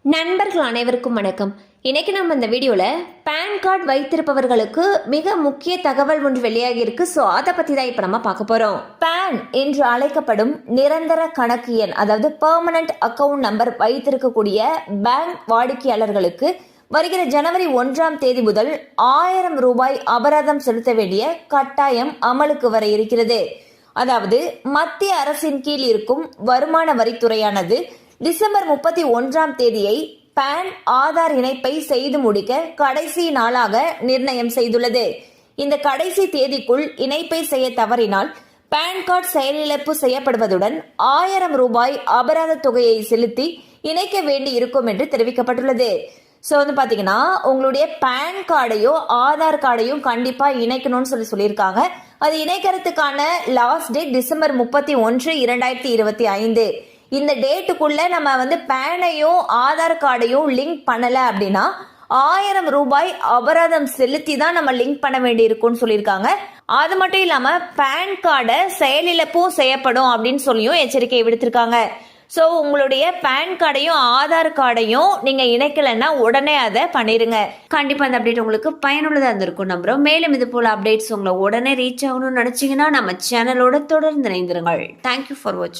நண்பர்கள் அனைவருக்கும் வணக்கம். இன்னைக்கு நம்ம இந்த வீடியோவில் பேன் கார்டு வைத்திருப்பவர்களுக்கு மிக முக்கிய தகவல் ஒன்று வெளியாகி இருக்கு. ஸோ அதை பற்றி தான் இப்போ நம்ம பார்க்க போகிறோம். பேன் என்று அழைக்கப்படும் நிரந்தர கணக்கு எண், அதாவது பெர்மனன்ட் அக்கவுண்ட் நம்பர் வைத்திருக்கக்கூடிய பேங்க் வாடிக்கையாளர்களுக்கு வருகிற ஜனவரி 1ஆம் தேதி முதல் 1000 ரூபாய் அபராதம் செலுத்த வேண்டிய கட்டாயம் அமலுக்கு வர இருக்கிறது. அதாவது மத்திய அரசின் கீழ் இருக்கும் வருமான வரித்துறையானது டிசம்பர் 31ஆம் தேதியை பான் ஆதார் இணைப்பை செய்து முடிக்க கடைசி நாளாக நிர்ணயம் செய்துள்ளது. இந்த கடைசி தேதிக்குள் இணைப்பை செய்ய தவறினால் பான் கார்டு செயலிழப்பு செய்யப்படுவதுடன் 1000 ரூபாய் அபராத தொகையை செலுத்தி இணைக்க வேண்டி இருக்கும் என்று தெரிவிக்கப்பட்டுள்ளது. ஸோ பாத்தீங்கன்னா உங்களுடைய பேன் கார்டையோ ஆதார் கார்டையும் கண்டிப்பா இணைக்கணும்னு சொல்லியிருக்காங்க. அது இணைக்கிறதுக்கான லாஸ்ட் டேட் டிசம்பர் 31, 2025. இந்த டேட்டுக்குள்ள நம்ம பேனையும் ஆதார் கார்டையும் லிங்க் பண்ணல அப்படின்னா 1000 ரூபாய் அபராதம் செலுத்தி தான் நம்ம லிங்க் பண்ண வேண்டி இருக்கும்னு சொல்லியிருக்காங்க. அது மட்டும் இல்லாம பேன் கார்டை செயலிழப்பும் செய்யப்படும் அப்படின்னு சொல்லியும் எச்சரிக்கை விடுத்திருக்காங்க. ஸோ உங்களுடைய பேன் கார்டையும் ஆதார் கார்டையும் நீங்க இணைக்கலைன்னா உடனே அதை பண்ணிருங்க. கண்டிப்பா அந்த அப்டேட் உங்களுக்கு பயனுள்ளதா இருந்திருக்கும் நம்புறோம். மேலும் இது போல அப்டேட்ஸ் உங்களை உடனே ரீச் ஆகணும்னு நினைச்சீங்கன்னா நம்ம சேனலோட தொடர்ந்து இணைந்திருங்கள். தேங்க்யூ ஃபார் வாட்சிங்.